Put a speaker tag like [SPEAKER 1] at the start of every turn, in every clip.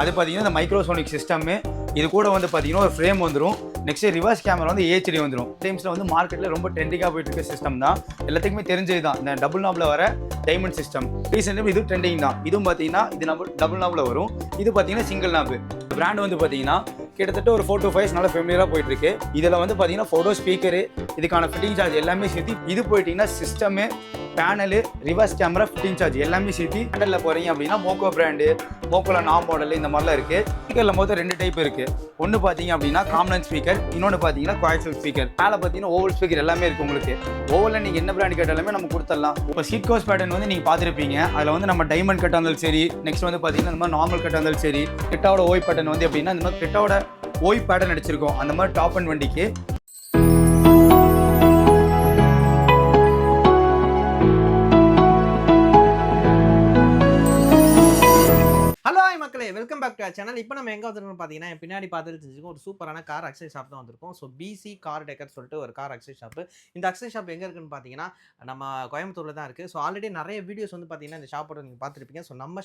[SPEAKER 1] அது பார்த்தீங்கன்னா இந்த மைக்ரோசோனிக் சிஸ்டம் இது கூட வந்து பார்த்தீங்கன்னா ஒரு ஃப்ரேம் வந்துடும். நெக்ஸ்ட் ரிவர்ஸ் கேமரா வந்து HD வந்துடும். டைம்ஸில் வந்து மார்க்கெட்டில் ரொம்ப ட்ரெண்டிங்காக போயிட்டு இருக்க சிஸ்டம் தான். எல்லாத்துக்குமே தெரிஞ்சது தான் இந்த டபுள் நாப்ல வர டைமண்ட் சிஸ்டம். ரீசெண்டாக இது ட்ரெண்டிங் தான். இதுவும் பார்த்தீங்கன்னா இது நம்ம டபுள் நாப்ல வரும். இது பார்த்தீங்கன்னா சிங்கிள் நாப். பிராண்ட் வந்து பார்த்தீங்கன்னா கிட்டத்தட்ட ஒரு 4 to 5 நல்லா ஃபெமிலியராக போயிட்டு இருக்கு. இதில் வந்து பார்த்தீங்கன்னா ஃபோட்டோ ஸ்பீக்கரு இதுக்கான ஃபிட்டிங் சார்ஜ் எல்லாமே சேர்த்து இது போயிட்டீங்கன்னா system panel reverse camera fitting charge எல்லாமே சேர்த்து ஹேண்டலில் போகிறீங்க அப்படின்னா மோக்கோ பிராண்டு மோக்கோவில் மாடல் இந்த மாதிரிலாம் இருக்குது. ஸ்பீக்கரில் மொத்தம் 2 டைப் இருக்குது. ஒன்று பார்த்தீங்க அப்படின்னா காமன் ஸ்பீக்கர், இன்னொன்று பார்த்தீங்கன்னா குவாய்சல் ஸ்பீக்கர். மேலே பார்த்தீங்கன்னா ஓவல் ஸ்பீக்கர் எல்லாமே இருக்குது உங்களுக்கு. ஓவலில் நீங்கள் என்ன பிராண்ட் கேட்டாலுமே நம்ம கொடுத்துடலாம். இப்போ சீட் கவர்ஸ் பேட்டர்ன் வந்து நீங்கள் பார்த்துருப்பீங்க. அதில் வந்து நம்ம டைமண்ட் கட்டாக இருந்தாலும் சரி, நெக்ஸ்ட் வந்து பார்த்தீங்கன்னா இந்த மாதிரி நார்மல் கட்டாக இருந்தாலும் சரி, கிட்டாவோட ஓய் பேட்டர்ன் வந்து எப்படின்னா இந்த மாதிரி கிட்டாவோட ஓய் பேட்டர்ன் அடிச்சிருக்கோம். அந்த மாதிரி டாப் அண்ட் வண்டிக்கு
[SPEAKER 2] ஹலோ மக்களே, welcome back to our channel. இப்போ நம்ம எங்கே வந்துருக்கோம்னு பார்த்தீங்கன்னா என் பின்னாடி பார்த்துட்டு தெரிஞ்சுக்கோ ஒரு சூப்பரான கார் அக்சரி ஷாப் தான் வந்திருக்கோம். ஸோ பிசி கார் டெக்கர் சொல்லிட்டு ஒரு கார் அக்சரி ஷாப்பு. இந்த அக்சரி ஷாப் எங்கே இருக்குன்னு பார்த்தீங்கன்னா நம்ம கோயம்புத்தூரில் தான் இருக்குது. ஸோ ஆல்ரெடி நிறைய வீடியோஸ் வந்து பார்த்தீங்கன்னா இந்த ஷாப்போட நீங்கள் பார்த்துருப்பீங்க. ஸோ நம்ம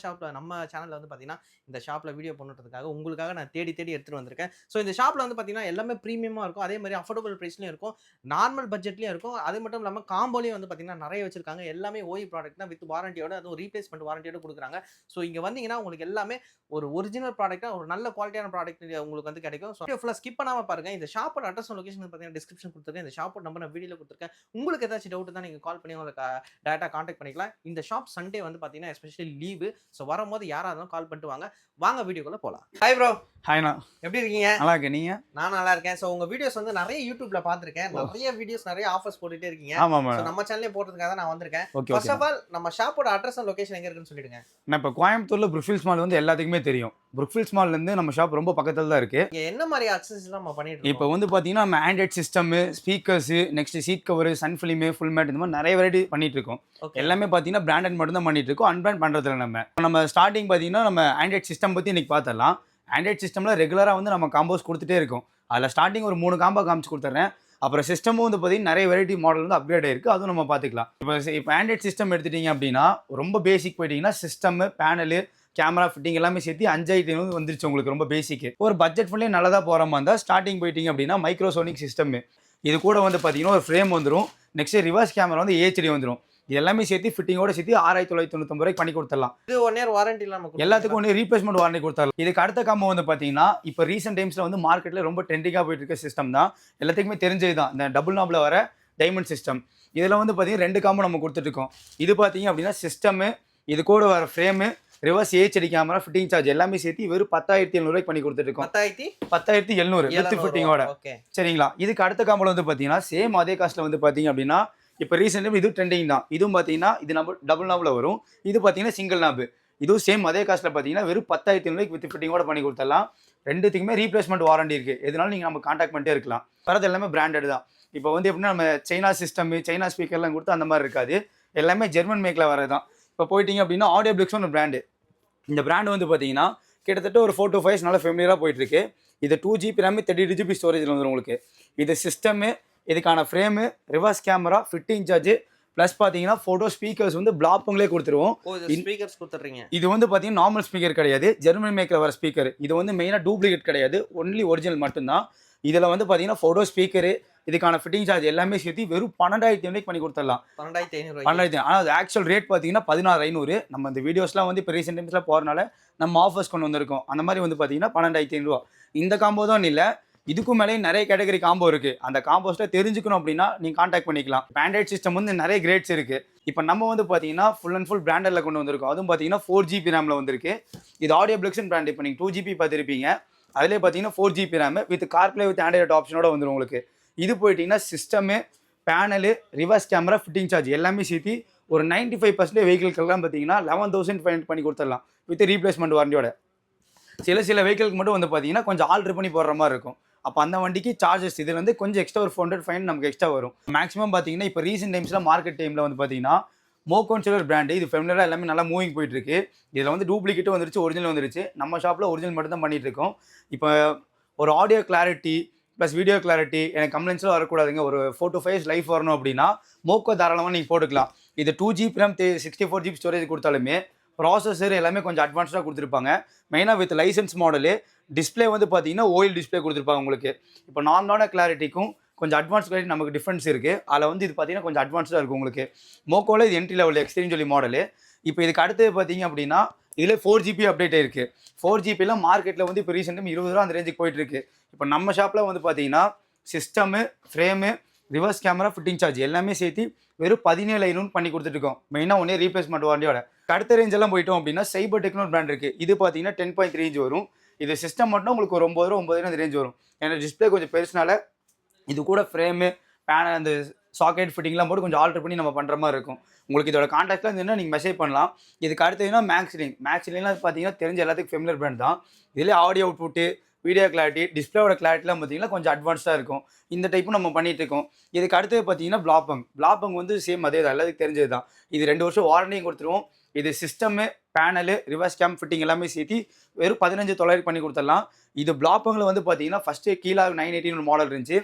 [SPEAKER 2] சேனலில் வந்து பார்த்தீங்கன்னா இந்த ஷாப்பில் வீடியோ பண்ணுறதுக்காக உங்களுக்காக நான் தேடி எடுத்துகிட்டு வந்திருக்கேன். ஸோ இந்த ஷாப்பில் வந்து பார்த்தீங்கன்னா எல்லாமே ப்ரீமியமாக இருக்கும், அதே மாதிரி அஃபோர்டபுள் ப்ரைஸ்லையும் இருக்கும், நார்மல் பட்ஜெட்லையும் இருக்கும். அது மட்டும் இல்லாமல் காம்போலையும் வந்து பார்த்தீங்கன்னா நிறைய வச்சிருக்காங்க. எல்லாமே ஓய் ப்ராடக்ட் தான் வித் வாரண்டியோட, அதுவும் ரீப்ளேஸ்மெண்ட் வாரண்டியோட கொடுக்குறாங்க. ஸோ இங்கே வந்தீங்கன்னா உங்களுக்கு எல்லாமே ஒரு ஒரிஜினல் ப்ராடக்ட்டா ஒரு நல்ல குவாலிட்டியான ப்ராடக்ட் உங்களுக்கு வந்து கிடைக்கும். ஸோ வீடியோ ஃபுல்லாக ஸ்கிப் பண்ணாமல் பாருங்க. இந்த ஷாப்போட அட்ரஸ் லொகேஷன் பார்த்தீங்கன்னா டிஸ்கிரிப்ஷன் கொடுத்துருக்கேன். இந்த ஷாப்போட நம்பர் நான் வீடியோவில் கொடுத்துருக்கேன். உங்களுக்கு ஏதாச்சும் டவுட் தான் நீங்கள் கால் பண்ணி உங்களுக்கு டேரெக்டாக கான்டாக்ட் பண்ணிக்கலாம். இந்த ஷாப் சண்டே வந்து பார்த்தீங்கன்னா எஸ்பெஷலி லீவு. ஸோ வரும்போது யாராக இருந்தாலும் கால் பண்ணிட்டு வாங்க வீடியோக்குள்ளே போகலாம். Hi bro.
[SPEAKER 1] ஹாய்ண்ணா,
[SPEAKER 2] எப்படி இருக்கீங்க?
[SPEAKER 1] நல்லா இருக்கேன். நீங்கள்?
[SPEAKER 2] நான் நல்லா இருக்கேன். ஸோ உங்கள் வீடியோஸ் வந்து நிறைய யூடியூப்ல பார்த்துருக்கேன். நிறைய வீடியோஸ் நிறைய ஆஃபர்ஸ் போட்டுட்டே இருக்கீங்க.
[SPEAKER 1] ஆமாம்,
[SPEAKER 2] நம்ம சேனலே போடுறதுக்காக தான் நான் வந்திருக்கேன்.
[SPEAKER 1] ஓகே.
[SPEAKER 2] ஃபர்ஸ்ட் ஆஃப் ஆல் நம்ம ஷாப்போட அட்ரஸ் அண்ட் லொகேஷன் எங்கே இருக்குன்னு சொல்லிடுங்க.
[SPEAKER 1] நான் இப்போ கோயம்புத்தூரில் புரூக்ஃபீல்ட்ஸ் மால் வந்து எல்லாத்துக்குமே தெரியும். புரூக்ஃபீல்ட்ஸ் மால்லேருந்து நம்ம ஷாப் ரொம்ப பக்கத்தில் தான் இருக்குது.
[SPEAKER 2] இங்கே என்ன மாதிரி அக்சஸரிஸ்லாம் நம்ம பண்ணிட்டு இருக்கோம்?
[SPEAKER 1] இப்போ வந்து பார்த்தீங்கன்னா நம்ம android system, speakers, next seat cover, sun film, full mat இந்த மாதிரி நிறைய வெரைட்டி பண்ணிட்டு இருக்கோம். எல்லாமே பார்த்தீங்கன்னா பிராண்டட் மட்டும் தான் பண்ணிட்டு இருக்கோம். அன்பிராண்ட் பண்ணுறதுல நம்ம ஸ்டார்டிங் பார்த்தீங்கன்னா நம்ம ஆண்ட்ராய்ட் சிஸ்டம் பற்றி இன்னைக்கு பார்த்துடலாம். ஆண்ட்ராய்ட் சிஸ்டமில் ரெகுலராக வந்து நம்ம காம்போஸ் கொடுத்துட்டே இருக்கோம். அதில் ஸ்டார்டிங் ஒரு 3 காம்போ காமிச்சு கொடுத்துட்றேன். அப்புறம் சிஸ்டமும் வந்து பார்த்தீங்கன்னா நிறைய வெரைட்டி மாடல் வந்து அப்கிரேட் ஆயிருக்கு. அதுவும் நம்ம பார்த்துக்கலாம். இப்போ ஆண்ட்ராய்ட் சிஸ்டம் எடுத்துட்டீங்க அப்படின்னா ரொம்ப பேசிக் போயிட்டீங்கன்னா சிஸ்டமு, பேனலு, கேமரா ஃபிட்டிங் எல்லாமே சேர்த்து 5,500 வந்து வந்துருச்சு உங்களுக்கு. ரொம்ப பேசிக்கு ஒரு பட்ஜெட் ஃபுல்லே நல்லதாக போகிற மாதிரி இருந்தால் ஸ்டார்டிங் போயிட்டீங்க அப்படின்னா மைக்ரோசோனிக் சிஸ்டம் இது கூட வந்து பார்த்தீங்கன்னா ஒரு ஃப்ரேம் வந்துடும். நெக்ஸ்ட் ரிவர்ஸ் கேமரா வந்து HD வந்துடும். இது எல்லாமே சேர்த்து ஃபிட்டிங்கோட சேர்த்து 6,999 ரூபாய்க்கு பண்ணி கொடுத்துடலாம்.
[SPEAKER 2] இது 1 இயர் வாரண்டி இல்லாம
[SPEAKER 1] எல்லாத்துக்கும் ஒன்று ரீப்ளேஸ்மெண்ட் வாரண்டி கொடுத்துடலாம். இதுக்கு அடுத்த காம்போ வந்து பார்த்தீங்கன்னா இப்போ ரீசெண்ட் டைம்ஸில் வந்து மார்க்கெட்டில் ரொம்ப ட்ரெண்டிங்காக போயிட்டு இருக்க சிஸ்டம் தான். எல்லாத்துக்குமே தெரிஞ்சது தான் இந்த டபுள் நாப்ல வர டைமண்ட் சிஸ்டம். இதில் வந்து பார்த்தீங்கன்னா 2 காம்போ நம்ம கொடுத்துட்ருக்கோம். இது பார்த்தீங்க அப்படின்னா சிஸ்டமு, இது கூட வர frame, reverse HD camera, fitting charge எல்லாமே சேர்த்து வெறும் 10,700 ரூபாய்க்கு பண்ணி கொடுத்துருக்கோம். 10,700 வித் ஃபிட்டிங்கோட. சரிங்களா? இதுக்கு அடுத்த காம்போல வந்து பார்த்தீங்கன்னா சேம் அதே காஸ்ட்டில் வந்து பார்த்தீங்க அப்படின்னா இப்போ ரீசெண்டாக இது ட்ரெண்டிங் தான். இதுவும் பார்த்தீங்கன்னா இது நம்ம டபுள் நாப்ல வரும். இது பார்த்தீங்கன்னா சிங்கிள் நாப்பு. இதுவும் சேம் அதே காஸ்ட்டில் பார்த்தீங்கன்னா வெறும் 10,700 ரூபாய்க்கு வித் ஃபிட்டிங்கோட பண்ணி கொடுத்துடலாம். ரெண்டுத்துக்குமே ரீப்ளேஸ்மெண்ட் வாரண்டி இருக்குது. எதனால நீங்கள் நம்ம கான்டாக்ட் பண்ணிட்டே இருக்கலாம். வரது எல்லாமே பிராண்டட் தான். இப்போ வந்து எப்படின்னா நம்ம சைனா சிஸ்டமு, சைனா ஸ்பீக்கர்லாம் கொடுத்து அந்த மாதிரி இருக்காது. எல்லாமே ஜெர்மன் மேக்கில் வரது தான். இப்போ போயிட்டீங்க அப்படின்னா ஆடியோ பிளிக்ஸ் ஒரு பிராண்டு. இந்த பிராண்டு வந்து பார்த்தீங்கன்னா கிட்டத்தட்ட ஒரு 4 to 5 நல்லா ஃபெமிலியராக போயிட்டுருக்கு. இது 2GB RAM 32GB ஸ்டோரேஜில் வந்துடும் உங்களுக்கு. இது சிஸ்டமு, இதுக்கான frame, reverse camera, fitting charge plus பார்த்தீங்கன்னா ஃபோட்டோ ஸ்பீக்கர்ஸ் வந்து பிளாப்புங்களே கொடுத்துருவோம்.
[SPEAKER 2] ஸ்பீக்கர்ஸ் கொடுத்துட்றீங்க. இது
[SPEAKER 1] வந்து பார்த்தீங்கன்னா நார்மல் ஸ்பீக்கர் கிடையாது, ஜெர்மன் மேக்கில் வர ஸ்பீக்கர். இது வந்து மெயினாக டூப்ளிகேட் கிடையாது, ஒன்லி ஒரிஜினல் மட்டும்தான். இதில் வந்து பார்த்தீங்கன்னா ஃபோட்டோ ஸ்பீக்கரு, இதுக்கான ஃபிட்டிங் சார்ஜ் எல்லாமே சேர்த்து வெறும் 12,500 பண்ணி கொடுத்துடலாம். 12,500. ஆனால் அது ஆக்சுவல் ரேட் பார்த்தீங்கன்னா 16,500. நம்ம இந்த வீடியோஸ்லாம் வந்து இப்போ ரீசெண்ட் டைம்ஸில் போகிறனால நம்ம ஆஃபர்ஸ் கொண்டு வந்திருக்கோம். அந்த மாதிரி வந்து பார்த்தீங்கன்னா 12,500 ரூபா. இந்த காம்போ தான் இல்லை, இதுக்கும் மேலே நிறைய கேட்டகரி காம்போ இருக்குது. அந்த காம்போஸ்ட்டை தெரிஞ்சுக்கணும் அப்படின்னா நீங்கள் கான்டாக்ட் பண்ணிக்கலாம். ஆண்ட்ராய்ட் சிஸ்டம் வந்து நிறைய கிரேட்ஸ் இருக்குது. இப்போ நம்ம வந்து பார்த்தீங்கன்னா ஃபுல் அண்ட் ஃபுல் பிராண்டில் கொண்டு வந்திருக்கோம். அதுவும் பார்த்தீங்கன்னா 4GB ரேமில் வந்திருக்கு. இது ஆடியோ பிளிக்ஸ்னு பிராண்ட். இப்போ நீங்கள் 2GB பார்த்துருப்பீங்க. அதிலே பார்த்தீங்கன்னா 4GB RAM with CarPlay with Android ஆப்ஷனோட வந்துடும் உங்களுக்கு. இது போயிட்டீங்கன்னா system, panel, reverse camera, fitting charge எல்லாமே சேர்த்து ஒரு 95% வெஹிக்கிள்கெல்லாம் பார்த்தீங்கன்னா 11,500 பண்ணி கொடுத்துடலாம் வித் ரீப்ளேஸ்மெண்ட் வாரண்டியோட. சில வெஹிக்கிளுக்கு மட்டும் வந்து பார்த்தீங்கன்னா கொஞ்சம் ஆல்ட்ரு பண்ணி போடுற மாதிரி இருக்கும். அப்போ அந்த வண்டிக்கு சார்ஜஸ் இது வந்து கொஞ்சம் எக்ஸ்ட்ரா ஒரு 400 நமக்கு எக்ஸ்ட்ரா வரும். மேக்ஸிமம் பார்த்தீங்கன்னா இப்போ ரீசெண்ட் டைம்ஸில் மார்க்கெட் டைமில் வந்து பார்த்தீங்கன்னா மோக்கோன்னு சொல்லி ஒரு பிராண்டு. இது ஃபெமிலியராக எல்லாமே நல்லா மூவிங் போயிட்டு இருக்கு. இதில் வந்து டூப்ளிகேட்டும் வந்துருச்சு, ஒரிஜினல் வந்துருச்சு. நம்ம ஷாப்பில் ஒரிஜினல் மட்டும் தான் பண்ணிட்டு இருக்கோம். இப்போ ஒரு audio clarity plus video clarity எனக்கு கம்ப்ளைண்ட்ஸ்லாம் வரக்கூடாதுங்க, ஒரு 4 to 5 லைஃப் வரணும் அப்படின்னா மோக்கோ தாராளமாக நீங்கள் போட்டுக்கலாம். இது 2GB RAM 64GB ஸ்டோரேஜ் கொடுத்தாலுமே ப்ராசஸர் எல்லாமே கொஞ்சம் அட்வான்ஸ்டாக கொடுத்துருப்பாங்க. மெயினாக வித் லைசன்ஸ் மாடலு. டிஸ்பிளே வந்து பார்த்தீங்கன்னா ஓஎல் டிஸ்பிளே கொடுத்துருப்பாங்க உங்களுக்கு. இப்போ நார்மலான கிளாரிட்டிக்கும் கொஞ்சம் அட்வான்ஸ் கிளாரிட்டி நமக்கு டிஃப்ரென்ஸ் இருக்குது. அதில் வந்து இது பார்த்தீங்கன்னா கொஞ்சம் அட்வான்ஸ்டாக இருக்கும் உங்களுக்கு. மோக்கோவில் இது என்ட்ரி லெவல் எக்ஸ்ட்ரீம்னு சொல்லி மாடலு. இப்போ இதுக்கு அடுத்தது பார்த்தீங்க அப்படின்னா இதில் 4GB அப்டேட் இருக்குது. 4GBலாம் மார்க்கெட்டில் வந்து இப்போ ரீசெண்டாக 20 ரூபா அந்த ரேஞ்சுக்கு போயிட்டுருக்கு. இப்போ நம்ம ஷாப்பில் வந்து பார்த்தீங்கன்னா system, frame, reverse camera, fitting charge எல்லாமே சேர்த்து வெறும் 17,500 பண்ணி கொடுத்துட்ருக்கோம். மெயினாக ஒன்றே ரீப்ளேஸ்மெண்ட் வாரண்டியோட. அடுத்த ரேஞ்ச் எல்லாம் போயிட்டோம் அப்படின்னா சைபர் டெக்னோ பிராண்ட் இருக்குது. இது பார்த்தீங்கன்னா 10.3 இன்ச் வரும். இது சிஸ்டம் மட்டும் உங்களுக்கு ஒரு 9 ரூபா 9 அந்த ரேஞ்ச் வரும். ஏன்னா டிஸ்பிளே கொஞ்சம் பெருசுனால இது கூட ஃப்ரேமு, பேனல், அந்த சாக்கெட் ஃபிட்டிங்லாம் போட்டு கொஞ்சம் ஆல்டர் பண்ணி நம்ம பண்ணுற மாதிரி இருக்கும். உங்களுக்கு இதோட கான்டாக்ட்லாம் இருந்ததுன்னா நீங்கள் மெசேஜ் பண்ணலாம். இதுக்கு அடுத்ததுன்னா மேக்ஸ்லின்லாம் பார்த்தீங்கன்னா தெரிஞ்ச எல்லாத்துக்கும் ஃபெமிலியர் பிராண்ட் தான். இதிலே ஆடியோ அவுட்புட்டு, வீடியோ கிளாரிட்டி, டிஸ்பிளேவோட கிளாரிட்டிலாம் பார்த்தீங்கன்னா கொஞ்சம் அட்வான்ஸ்டாக இருக்கும். இந்த டைப்பும் நம்ம பண்ணிட்டு இருக்கோம். இதுக்கு அடுத்தது பார்த்தீங்கன்னா பிளாப்பங் வந்து சேம் அதே தான், எல்லாத்துக்கும் தெரிஞ்சது தான். இது 2 வருஷம் வாரண்டியும் கொடுத்துருவோம். இது system, panel, reverse game, fitting எல்லாமே சேர்த்து வெறும் 15,900 பண்ணி கொடுத்துடலாம். இது பிளாப்பங்கில் வந்து பார்த்தீங்கன்னா ஃபஸ்ட்டு கீழே 918 மாடல் இருந்துச்சு.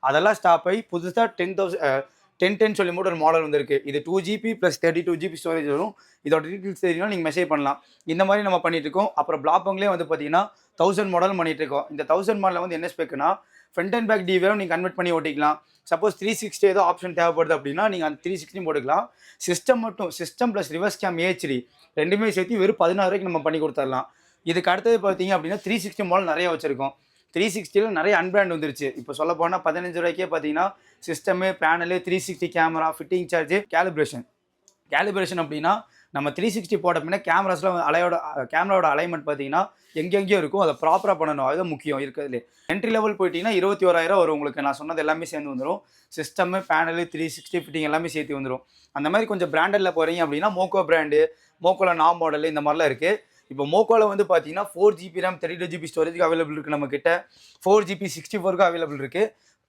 [SPEAKER 1] அதெல்லாம் ஸ்டாப் ஆகி புதுசாக 1010 சொல்லி மட்டும் ஒரு மாடல் வந்திருக்கு. இது 2GB + 32GB ஸ்டோரேஜ் வரும். இதோட டீட்டெயில்ஸ் தெரியும், நீங்கள் மெசேஜ் பண்ணலாம். இந்த மாதிரி நம்ம பண்ணிட்டு இருக்கோம். அப்புறம் பிளாப்பங்லேயே வந்து பார்த்தீங்கன்னா 1000 மாடல் பண்ணிட்டு இருக்கோம். இந்த 1000 மாடலில் வந்து என்ன ஸ்பெக்குனா ஃப்ரண்ட் அண்ட் பேக் டிவியும் நீங்கள் கன்வெர்ட் பண்ணி ஓட்டிக்கலாம். சப்போஸ் 360 ஏதோ ஆப்ஷன் தேவைப்படுது அப்படின்னா நீங்கள் அந்த 360 போட்டுக்கலாம். System plus reverse game HD ரெண்டுமே சேர்த்து வெறும் 16 ரூபாய்க்கு நம்ம பண்ணி கொடுத்துடலாம். இதுக்கு அடுத்தது பார்த்தீங்க அப்படின்னா 360 மாடல் நிறைய வச்சுருக்கோம். 360ல் நிறைய அன்பிராண்ட் வந்துருச்சு. இப்போ சொல்ல போனால் 15 ரூபாய்க்கே பார்த்தீங்கன்னா system, panel, 360 camera, fitting charge, calibration அப்படின்னா நம்ம 360 போட்ட பின்னா கேமராவோட அலைன்மெண்ட் பார்த்தீங்கன்னா எங்கெங்கேயோ இருக்கும். அதை ப்ராப்பராக பண்ணணும். அதுதான் முக்கியம் இருக்கிறதுலே. என்ட்ரி லெவல் போயிட்டீங்கன்னா 21,000 வரும் உங்களுக்கு. நான் சொன்னது எல்லாமே சேர்ந்து வந்துடும். சிஸ்டமு, பேனலு, 360 ஃபிட்டிங் எல்லாமே சேர்த்து வந்துடும். அந்த மாதிரி கொஞ்சம் பிராண்டடில் போகிறீங்க அப்படின்னா மோக்கோ பிராண்டு, மோக்கோவில் நான் மாடல் இந்த மாதிரிலாம் இருக்குது. இப்போ மோக்கோவில் வந்து பார்த்தீங்கன்னா 4GB RAM 32GB ஸ்டோரேஜுக்கு அவைலபிள் இருக்குது நம்மக்கிட்ட. 4GB 64க்கு அவைலபிள் இருக்குது.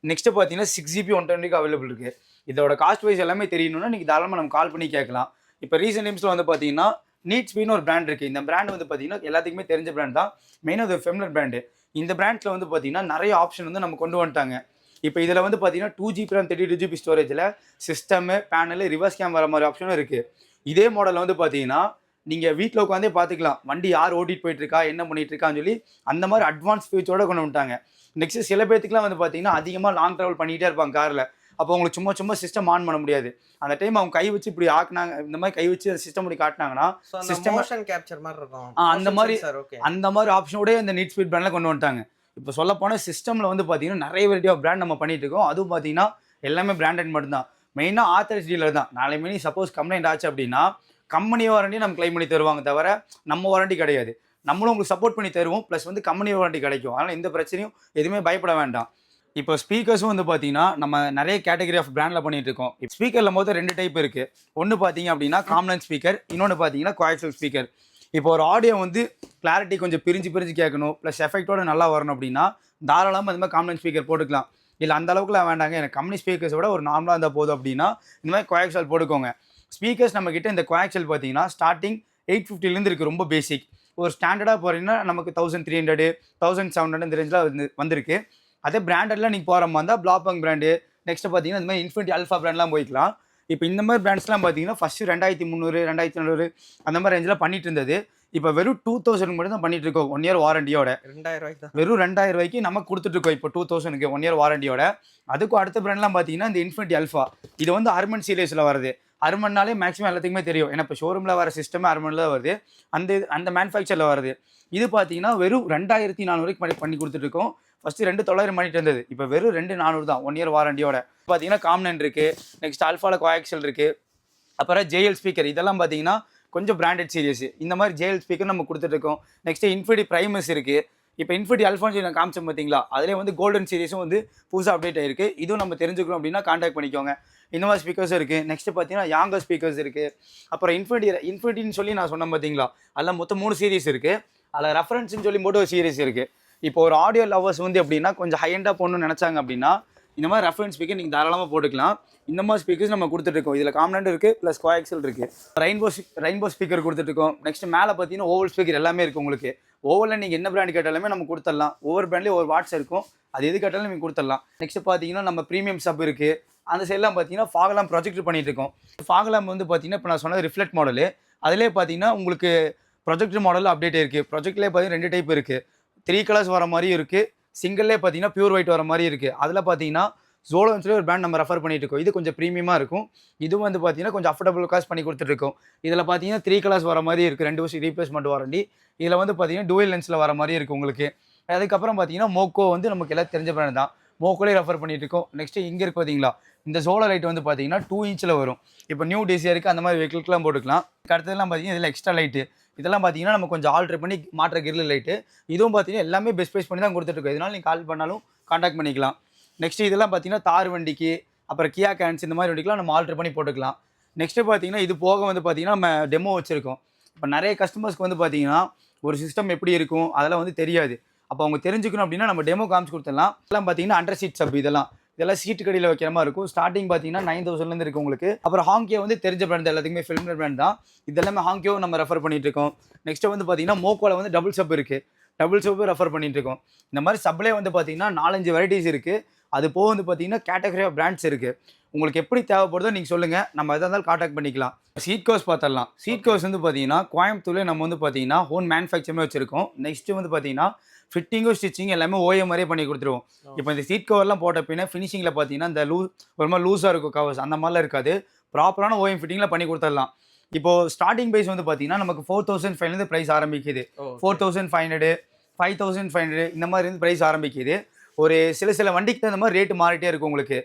[SPEAKER 1] நெக்ஸ்ட்டு பார்த்தீங்கன்னா 6GB 120க்கு அவைலபிள் இருக்குது. இதோட காஸ்ட் வைஸ் எல்லாமே தெரியணும்னா நீங்கள் தாராளமாக நம்ம கால் பண்ணி கேட்கலாம். இப்போ ரீசெண்ட் டைம்ஸில் வந்து பார்த்தீங்கன்னா நீட்ஸ்பீன்னு ஒரு பிராண்ட் இருக்குது. இந்த பிராண்ட் வந்து பார்த்தீங்கன்னா எல்லாத்துக்குமே தெரிஞ்ச பிராண்ட் தான். மெயினாக அது ஃபெமிலியர் பிராண்டு. இந்த பிராண்டில் வந்து பார்த்தீங்கன்னா நிறைய ஆப்ஷன் வந்து நம்ம கொண்டு வந்துட்டாங்க. இப்போ இதில் வந்து பார்த்தீங்கன்னா 2GB RAM 32GB ஸ்டோரேஜில் சிஸ்டமு, பேனலு, ரிவர்ஸ் கேம் வர மாதிரி ஆப்ஷனும் இருக்குது. இதே மாடலில் வந்து பார்த்தீங்கன்னா நீங்கள் வீட்டில் உட்காந்தே பார்த்துக்கலாம். வண்டி யார் ஓட்டிகிட்டு போயிட்டுருக்கா, என்ன பண்ணிகிட்டு இருக்கான்னு சொல்லி அந்த மாதிரி அட்வான்ஸ் ஃபீச்சரோட கொண்டு வந்துட்டாங்க. நெக்ஸ்ட்டு சில பேர்த்துக்குலாம் வந்து பார்த்தீங்கன்னா அதிகமாக லாங் ட்ராவல் பண்ணிகிட்டே இருப்பாங்க காரில். அப்போ உங்களுக்கு சும்மா சிஸ்டம் ஆன் பண்ண முடியாது. அந்த டைம் அவங்க கை வச்சு இப்படி ஆக்குனாங்க, இந்த மாதிரி கை வச்சு சிஸ்டம் இப்படி காட்டினாங்கன்னா
[SPEAKER 2] சிஸ்டம் மோஷன் கேப்சர் மாதிரி இருக்கும்.
[SPEAKER 1] அந்த மாதிரி ஆப்ஷனோடய இந்த நீட் ஸ்பீட் பிராண்டில் கொண்டு வந்துட்டாங்க. இப்போ சொல்ல போனால் சிஸ்டமில் வந்து பார்த்தீங்கன்னா நிறைய வெரைட்டி ஆஃப் பிராண்ட் நம்ம பண்ணிட்டு இருக்கோம். அதுவும் பார்த்தீங்கன்னா எல்லாமே பிராண்டட் மட்டும்தான். மெயினாக ஆத்தரைஸ் டீலர் தான். நாளை மணி சப்போஸ் கம்ப்ளைண்ட் ஆச்சு அப்படின்னா கம்பெனி வாரண்டி நம்ம கிளைம் பண்ணி தருவாங்க, தவிர நம்ம வாரண்டி கிடையாது. நம்மளும் உங்களுக்கு சப்போர்ட் பண்ணி தருவோம், ப்ளஸ் வந்து கம்பெனி வாரண்டி கிடைக்கும். அதனால் எந்த பிரச்சனையும் எதுவுமே பயப்பட வேண்டாம். இப்போ ஸ்பீக்கர்ஸும் வந்து பார்த்தீங்கன்னா நம்ம நிறைய கேட்டகரி ஆஃப் பிராண்டில் பண்ணிட்டு இருக்கோம். ஸ்பீக்கரில் மொத்தம் 2 டைப் இருக்குது. ஒன்று பார்த்தீங்க அப்படின்னா காமன் ஸ்பீக்கர், இன்னொன்று பார்த்தீங்கன்னா கோஆக்சியல் ஸ்பீக்கர். இப்போ ஒரு ஆடியோ வந்து கிளாரிட்டி கொஞ்சம் பிரிஞ்சு கேட்கணும், ப்ளஸ் எஃபெக்டோட நல்லா வரணும் அப்படின்னா தாராளமாக இந்த மாதிரி காமன் ஸ்பீக்கர் போட்டுக்கலாம். இல்லை அந்த அளவுக்குலாம் வேண்டாங்க, எனக்கு கம்பெனி ஸ்பீக்கர்ஸோட ஒரு நார்மலாக இருந்தால் போதும் அப்படின்னா இந்த மாதிரி கோஆக்சியல் போட்டுக்கோங்க. ஸ்பீக்கர்ஸ் நம்மக்கிட்ட இந்த கோஆக்சியல் பார்த்தீங்கன்னா ஸ்டார்டிங் 850லேருந்து இருக்குது, ரொம்ப பேசிக். ஒரு ஸ்டாண்டர்டாக போகிறீங்கன்னா நமக்கு 1300, 1700 இந்த ரேஞ்சில் வந்திருக்கு. அதே பிராண்டட்லாம் நீங்கள் போகிற மாதிரி இருந்தால் பிளாப்பங் பிராண்டு, நெக்ஸ்ட்டு பார்த்தீங்கன்னா இந்த மாதிரி இன்ஃபினிட்டி அல்ஃபா பிராண்ட்லாம் போய்க்கலாம். இப்போ இந்த மாதிரி பிராண்ட்ஸ்லாம் பார்த்தீங்கன்னா ஃபஸ்ட்டு 2300, 2400 அந்த மாதிரி ரேஞ்சில் பண்ணிட்டு இருந்தது. இப்போ வெறும் 2000 மட்டும் தான் பண்ணிட்டு இருக்கோம், 1 இயர் வாரண்டியோட.
[SPEAKER 2] 2000 தான்,
[SPEAKER 1] வெறும் 2000 ரூபாய்க்கு நம்ம கொடுத்துட்ருக்கோம் இப்போ 2000க்கு 1 இயர் வாரண்டியோட. அதுக்கும் அடுத்த பிராண்ட்லாம் பார்த்தீங்கன்னா இந்த இன்ஃபினிட்டி அல்ஃபா, இது வந்து அர்மன் சீரியஸில் வருது. அர்மன்னாலே மேக்ஸிமம் எல்லாத்துக்குமே தெரியும், ஏன்னா இப்போ ஷோரூமில் வர சிஸ்டமே அர்மனில் தான் வருது, அந்த மேனுஃபேக்சரில் வருது. இது பார்த்தீங்கன்னா வெறும் 2400 பண்ணி கொடுத்துட்ருக்கோம். ஃபஸ்ட்டு 2900 பண்ணிட்டு இருந்தது, இப்போ வெறும் 2400 தான் 1 இயர் வாரண்டியோட. பார்த்தீங்கன்னா காமன் இருக்குது, நெக்ஸ்ட் அல்ஃபாவில் கோஆக்சியல் இருக்குது, அப்புறம் JL ஸ்பீக்கர். இதெல்லாம் பார்த்தீங்கன்னா கொஞ்சம் பிராண்டட் சீரியஸ். இந்த மாதிரி JL ஸ்பீக்கர் நம்ம கொடுத்துட்ருக்கோம். நெக்ஸ்ட்டு இன்ஃபினிட்டி ப்ரைமஸ் இருக்குது. இப்போ இன்ஃபினிட்டி அல்ஃபான்னு சொல்லி நான் காமிச்சேன் பார்த்தீங்களா, அதிலே வந்து கோல்டன் சீரிஸும் வந்து புதுசாக அப்டேட் ஆகிருக்கு. இதுவும் நம்ம தெரிஞ்சுக்கணும் அப்படின்னா கான்டாக்ட் பண்ணிக்கோங்க. இந்த மாதிரி ஸ்பீக்கர்ஸும் இருக்குது. நெக்ஸ்ட்டு பார்த்தீங்கன்னா யாங்கர் ஸ்பீக்கர்ஸ் இருக்குது. அப்புறம் இன்ஃபினிட்டின்னு சொல்லி நான் சொன்னேன் பார்த்தீங்களா, அதில் மொத்தம் 3 சீரிஸ் இருக்குது. அதில் ரெஃபரன்ஸ்னு சொல்லி மட்டும் ஒரு சீரிஸ் இருக்குது. இப்போ ஒரு ஆடியோ லவர்ஸ் வந்து எப்படின்னா கொஞ்சம் ஹை-எண்டாக போகணும்னு நினச்சாங்க அப்படின்னா இந்த மாதிரி ரெஃபரன்ஸ் ஸ்பீக்கர் நீங்கள் தாராளமாக போட்டுக்கலாம். இந்த மாதிரி ஸ்பீக்கர்ஸ் நம்ம கொடுத்துட்ருக்கோம். இதில் காமன் இருக்குது, ப்ளஸ் கோஆக்சியல் இருக்குது. ரெயின்போ ஸ்பீக்கர் கொடுத்துட்ருக்கோம். நெக்ஸ்ட் மேலே பார்த்தீங்கன்னா ஓவல் ஸ்பீக்கர் எல்லாமே இருக்குது உங்களுக்கு. ஓவலில் நீங்கள் என்ன பிராண்ட் கேட்டாலுமே நம்ம கொடுத்துடலாம். ஒவ்வொரு பிராண்ட்லேயும் ஒரு வாட்ஸ் இருக்கும், அது எது கேட்டாலும் நீங்கள் கொடுத்துடலாம். நெக்ஸ்ட் பார்த்தீங்கன்னா நம்ம ப்ரீமியம் சப் இருக்குது. அந்த சைட்லாம் பார்த்தீங்கன்னா ஃபாகலாம் ப்ரொஜெக்ட் பண்ணிட்டு இருக்கோம். ஃபாகலாம் வந்து பார்த்தீங்கன்னா இப்போ நான் சொன்னது ரிஃப்ளெக்ட் மாடலு, அதிலே பார்த்தீங்கன்னா உங்களுக்கு ப்ரொஜெக்டர் மாடல் அப்டேட் இருக்குது. ப்ரொஜெக்ட்லேயே பார்த்தீங்கன்னா 2 டைப் இருக்குது. 3 கலர்ஸ் வர மாதிரியும் இருக்குது. சிங்கிள்லேயே பார்த்தீங்கன்னா பியூர் ஒயிட் வர மாதிரி இருக்குது. அதில் பார்த்தீங்கன்னா ஜோலோன்னு சொல்லி ஒரு பிராண்ட் நம்ம ரெஃபர் பண்ணிட்டு இருக்கோம். இது கொஞ்சம் ப்ரீமியமாக இருக்கும். இதுவும் வந்து பார்த்தீங்கன்னா கொஞ்சம் அஃபோர்டபுள் காஸ்ட் பண்ணி கொடுத்துட்ருக்கோம். இதில் பார்த்தீங்கன்னா 3 கலர்ஸ் வர மாதிரி இருக்குது. 2 வருஷம் ரீப்ளேஸ்மெண்ட் வாரண்டி. இதில் வந்து பார்த்தீங்கன்னா டூயல் லென்ஸில் வர மாதிரி இருக்குது உங்களுக்கு. அதுக்கப்புறம் பார்த்தீங்கன்னா மோக்கோ வந்து நமக்கு எல்லாம் தெரிஞ்ச பிராண்ட் தான். மோக்கோலேயே ரெஃபர் பண்ணிட்டு இருக்கோம். நெக்ஸ்ட் இங்கே இருக்கு பார்த்தீங்களா, இந்த சோலார் லைட் வந்து பார்த்தீங்கன்னா 2 இன்ச்சில் வரும். இப்போ நியூ டிசிஆருக்கு அந்த மாதிரி வெஹிக்கிள்க்குலாம் போட்டுக்கலாம். அடுத்ததெல்லாம் பார்த்தீங்கன்னா இதில் எக்ஸ்ட்ரா லைட்டு. இதெல்லாம் பார்த்தீங்கன்னா நம்ம கொஞ்சம் ஆல்ட்ரு பண்ணி மாற்ற கிரில் லைட்டு. இதுவும் பார்த்தீங்கன்னா எல்லாமே பெஸ்ட் ப்ரைஸ் பண்ணி தான் கொடுத்துட்ருக்கோம். இதனால் நீங்கள் கால் பண்ணாலும் காண்டாக்ட் பண்ணிக்கலாம். நெக்ஸ்ட் இதெல்லாம் பார்த்தீங்கன்னா தார் வண்டிக்கு, அப்புறம் கியா கேன்ஸ் இந்த மாதிரி வண்டிக்கெலாம் நம்ம ஆல்ட்ரு பண்ணி போட்டுக்கலாம். நெக்ஸ்ட்டு பார்த்தீங்கன்னா இது போக வந்து பார்த்தீங்கன்னா நம்ம டெமோ வச்சுருக்கோம். இப்போ நிறைய கஸ்டமர்ஸ்க்கு வந்து பார்த்தீங்கன்னா ஒரு சிஸ்டம் எப்படி இருக்கும் அதெல்லாம் வந்து தெரியாது. அப்போ அவங்க தெரிஞ்சுக்கணும் அப்படின்னா நம்ம டெமோ காமிச்சு கொடுத்துடலாம். இதெல்லாம் பார்த்தீங்கன்னா அண்டர் சீட் சப் இதெல்லாம் சீட்டு கடியில் வைக்கிற மாதிரி இருக்கும். ஸ்டார்டிங் பார்த்தீங்கன்னா 9000 இருக்குது உங்களுக்கு. அப்புறம் ஹாங்கியோ வந்து தெரிஞ்ச பிராண்ட், எல்லாத்துக்குமே ஃபிலிம் பிராண்ட் தான். இதெல்லாமே ஹாங்கியோ நம்ம ரெஃபர் பண்ணிட்டு இருக்கோம். நெக்ஸ்ட் வந்து பார்த்தீங்கன்னா மோக்கோவில் வந்து டபுள் சப் இருக்குது. டபுள் சப்பு ரெஃபர் பண்ணிட்டு இருக்கோம். இந்த மாதிரி சப்லே வந்து பார்த்தீங்கன்னா 4-5 வெரைட்டிஸ் இருக்குது. அது போக வந்து பார்த்தீங்கன்னா கேட்டகரி ஆஃப் பிராண்ட்ஸ் இருக்குது. உங்களுக்கு எப்படி தேவைப்படுதோ நீங்கள் சொல்லுங்கள், நம்ம எதாக இருந்தாலும் காண்டாக்ட் பண்ணிக்கலாம். சீட் கவர்ஸ் பார்த்துடலாம். சீட் கவர்ஸ் வந்து பார்த்தீங்கன்னா கோயம்புத்தூர்லேயே நம்ம வந்து பார்த்தீங்கன்னா ஓன் மேனுஃபேக்சருமே வச்சிருக்கோம். நெக்ஸ்ட்டு வந்து பார்த்தீங்கன்னா ஃபிட்டிங்கும் ஸ்டிச்சிங் எல்லாமே ஓஏ மாதிரியே பண்ணி கொடுத்துருவோம். இப்போ இந்த சீட் கவர்லாம் போட்ட பின்னா ஃபினிஷிங்கில் பார்த்தீங்கன்னா இந்த ஒரு மாதிரி லூஸாக இருக்கும் கவர்ஸ், அந்த மாதிரிலாம் இருக்காது. ப்ராப்பரான ஓஎம் ஃபிட்டிங்கில் பண்ணி கொடுத்துடலாம். இப்போது ஸ்டார்டிங் ப்ரைஸ் வந்து பார்த்தீங்கன்னா நமக்கு 4500 ப்ரைஸ் ஆரம்பிக்குது. 4500, 5500 இந்த மாதிரி இருந்து ப்ரைஸ் ஆரம்பிக்குது. ஒரு சில வண்டிக்கு தகுந்த மாதிரி ரேட்டு மாறிட்டே இருக்கும் உங்களுக்கு.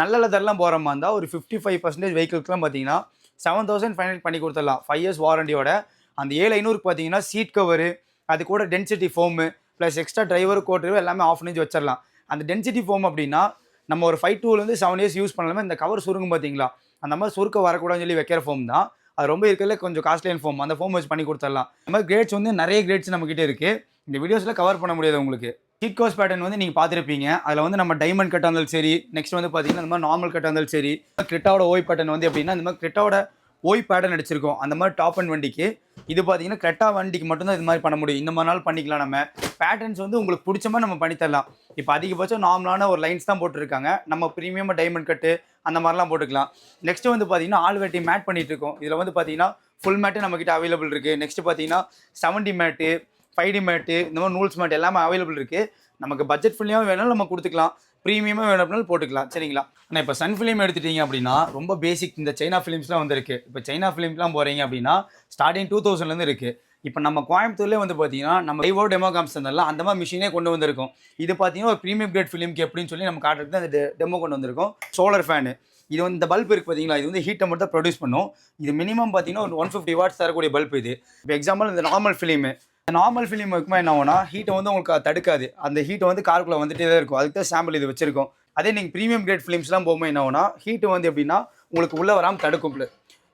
[SPEAKER 1] நல்ல லெதர்லாம் போகிற மாதிரி இருந்தால் ஒரு 55% வெஹிக்கிள்ஸ்லாம் பார்த்தீங்கன்னா 7500 பண்ணி கொடுத்துடலாம். 5 இயர்ஸ் வாரண்டியோட. அந்த 7500 பார்த்தீங்கன்னா சீட் கவரு, அது கூட density foam plus extra driver கோட்ரு எல்லாமே ஆஃப் இன்ச் வச்சிடலாம். அந்த டென்சிட்டி ஃபோம் அப்படின்னா நம்ம ஒரு 5 to 7 இயர்ஸ் யூஸ் பண்ணலாமே. இந்த கவர் சுருங்கும் பார்த்தீங்களா, அந்த மாதிரி சுருக்க வரக்கூடாதுன்னு சொல்லி வைக்கிற ஃபோம் தான். அது ரொம்ப இருக்கிறதுல கொஞ்சம் காஸ்ட்லியான ஃபோம். அந்த ஃபோம் வச்சு பண்ணி கொடுத்துடலாம். இந்த மாதிரி கிரேட்ஸ் வந்து நிறைய கிரேட்ஸ் நம்மக்கிட்ட இருக்குது. இந்த வீடியோஸில் கவர் பண்ண முடியாது உங்களுக்கு. சீட் கவர்ஸ் பேட்டர்ன் வந்து நீங்கள் பார்த்துருப்பீங்க. அதில் வந்து நம்ம டைமண்ட் கட்டாக இருந்தாலும் சரி, நெக்ஸ்ட் வந்து பார்த்தீங்கன்னா இந்த மாதிரி நார்மல் கட்டாக இருந்தாலும் சரி, கிரெட்டாவோட ஓய் பேட்டர்ன் வந்து எப்படின்னா இந்த மாதிரி கிரெட்டாவோட ஓய் பேட்டர்ன் அடிச்சிருக்கோம். அந்த மாதிரி டாப் அண்ட் வண்டிக்கு இது பார்த்தீங்கன்னா கிரெட்டா வண்டிக்கு மட்டும்தான் இது மாதிரி பண்ண முடியும். இந்த மாதிரி நாள் பண்ணிக்கலாம். நம்ம பேட்டர்ன்ஸ் வந்து உங்களுக்கு பிடிச்ச மாதிரி நம்ம பண்ணித்தரலாம். இப்போ அதிகபட்சம் நார்மலான ஒரு லைன்ஸ் தான் போட்டுருக்காங்க. நம்ம ப்ரீமியமாக டைமண்ட் கட்டு அந்த மாதிரிலாம் போட்டுக்கலாம். நெக்ஸ்ட் வந்து பார்த்தீங்கன்னா ஆல் வெரைட்டி மேட் பண்ணிட்டு இருக்கோம். இதில் வந்து பார்த்தீங்கன்னா ஃபுல் மேட்டு நம்மக்கிட்ட அவைலபிள் இருக்குது. நெக்ஸ்ட் பார்த்தீங்கன்னா 70 மேட்டு, 5D மேட்டு, இந்த மாதிரி நூல்ஸ் மேட் எல்லாமே அவைலபிள் இருக்குது. நமக்கு பட்ஜெட் ஃபில்லியாக வேணாலும் நம்ம கொடுத்துக்கலாம். ப்ரீமியமாக வேணும் அப்படின்னாலும் போட்டுக்கலாம். சரிங்களா? ஆனால் இப்போ சன் ஃபிலிம் எடுத்துட்டீங்க அப்படின்னா ரொம்ப பேசிக் இந்த சைனா ஃபிலிம்ஸ்லாம் வந்துருக்கு. இப்போ சைனா ஃபிலிம்ஸ்லாம் போகிறீங்க அப்படின்னா ஸ்டார்டிங் 2000 இருக்குது. இப்போ நம்ம கோயம்புத்தூர்லேயே வந்து பார்த்தீங்கன்னா நம்ம லைவோ டெமோ காமிச்சிருந்தால அந்த மாதிரி மிஷினே கொண்டு வந்திருக்கோம். இது பார்த்தீங்கன்னா ஒரு ப்ரீமியம் கிரேட் ஃபிலிம்க்கு எப்படின்னு சொல்லி நம்ம காட்டுறது தான் இந்த டெமோ கொண்டு வந்திருக்கோம். சோலார் ஃபேனு இது வந்து இந்த பல்ப் இருக்குது பார்த்தீங்களா, இது வந்து ஹீட்டை மட்டும் தான் ப்ரொடியூஸ் பண்ணும். இது மினிமம் பார்த்தீங்கன்னா ஒரு 150 வாட்ஸ் தரக்கூடிய பல்ப் இது. இப்போ எக்ஸாம்பிள் இந்த நார்மல் ஃபிலிம் வைக்குமா என்ன ஆகும்னா ஹீட்டை வந்து உங்களுக்கு தடுக்காது. அந்த ஹீட்டை வந்து காருக்குள்ளே வந்துட்டே தான் இருக்கும். அதுக்கு தான் சாம்பிள் இது வச்சிருக்கோம். அதே நீங்கள் ப்ரீமியம் கிரேட் ஃபிலிம்ஸ்லாம் போகும்போது என்ன ஆகும்னா ஹீட்டு வந்து எப்படின்னா உங்களுக்கு உள்ளே வராமல் தடுக்கும்.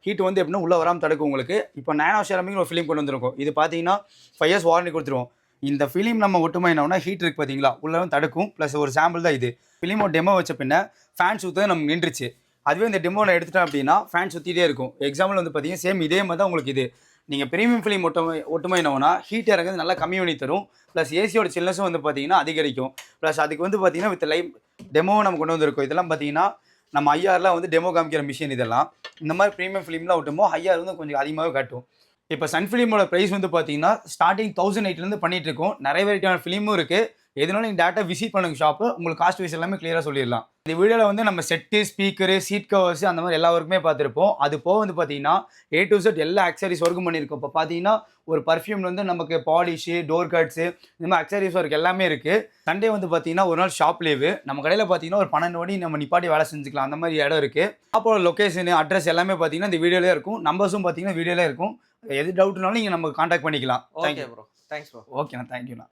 [SPEAKER 1] ஹீட்டு வந்து எப்படின்னா உள்ளே வராமல் தடுக்கும் உங்களுக்கு. இப்போ நானோ செராமிக்னு ஒரு ஃபிலிம் கொண்டு வந்திருக்கோம். இது பார்த்தீங்கன்னா 5 இயர்ஸ் வாரண்டி கொடுத்துருவோம். இந்த ஃபிலிம் நம்ம ஒட்டுமா என்ன ஆகும்னா ஹீட் இருக்குது பார்த்தீங்களா, உள்ளே வந்து தடுக்கும். ப்ளஸ் ஒரு சாம்பிள் தான் இது. ஃபிலிமோட டெமோ வச்ச பின்ன ஃபேன் சுற்றது நமக்கு நின்றுச்சு. அதுவே இந்த டெமோ நான் எடுத்துட்டேன் அப்படின்னா ஃபேன் சுற்றிட்டே இருக்கும். எக்ஸாம்பிள் வந்து பார்த்தீங்கன்னா சேம் இதே மாதிரி தான் உங்களுக்கு இது. நீங்கள் ப்ரீமியம் ஃபிலிம் ஒட்டுமா என்னன்னா ஹீட் இறங்குறது நல்லா கம்மி பண்ணி தரும். ப்ளஸ் ஏசியோட சில்னஸும் வந்து பார்த்தீங்கன்னா அதிகரிக்கும். ப்ளஸ் அதுக்கு வந்து பார்த்தீங்கன்னா வித் லைவ் டெமோ நம்ம கொண்டு வந்திருக்கோம். இதெல்லாம் பார்த்தீங்கன்னா நம்ம ஐஆர்லாம் வந்து டெமோ காமிக்கிற மிஷின் இதெல்லாம். இந்த மாதிரி ப்ரீமியம் ஃபிலிம்லாம் ஒட்டுமோ ஐஆர் வந்து கொஞ்சம் அதிகமாகவே காட்டும். இப்போ சன் ஃபிலிமோட ப்ரைஸ் வந்து பார்த்தீங்கன்னா ஸ்டார்டிங் 1008 பண்ணிட்டு இருக்கோம். நிறைய வெரைட்டியான ஃபிலிமும் இருக்குது. எதுனாலும் நீங்கள் டேட்டா விசிட் பண்ணுங்க ஷாப்பு. உங்களுக்கு காஸ்ட் வைஸ் எல்லாமே கிளியராக சொல்லிடலாம். இந்த வீடியோவில் வந்து நம்ம செட்டு, ஸ்பீக்கரு, சீட் கவர்ஸ் அந்த மாதிரி எல்லா ஒர்க்குமே பார்த்துருப்போம். அது போக வந்து பார்த்தீங்கன்னா A to Z எல்லா அக்சரிஸ் ஒர்க்கும் பண்ணியிருக்கோம். இப்போ பார்த்தீங்கன்னா ஒரு பர்ஃப்யூம் வந்து நமக்கு பாலிஷு, டோர் கட்ஸு இந்த மாதிரி அக்சரிஸ் ஒர்க் எல்லாமே இருக்குது. சண்டே வந்து பார்த்தீங்கன்னா ஒரு நாள் ஷாப் லீவு. நம்ம கடையில் பார்த்தீங்கன்னா ஒரு 12 மணி நம்ம நிப்பாட்டி வேலை செஞ்சுக்கலாம். அந்த மாதிரி இடம் இருக்குது. அப்போ லொக்கேஷனு, அட்ரஸ் எல்லாமே பார்த்தீங்கன்னா இந்த வீடியோலேயே இருக்கும். நம்பர்ஸும் பார்த்தீங்கன்னா வீடியோலேயே இருக்கும். எது டவுட்னாலும் நீங்கள் நம்ம காண்டாக்ட் பண்ணிக்கலாம்.
[SPEAKER 2] Okay bro, thanks bro.
[SPEAKER 1] ஓகேண்ணா, தேங்க்யூண்ணா.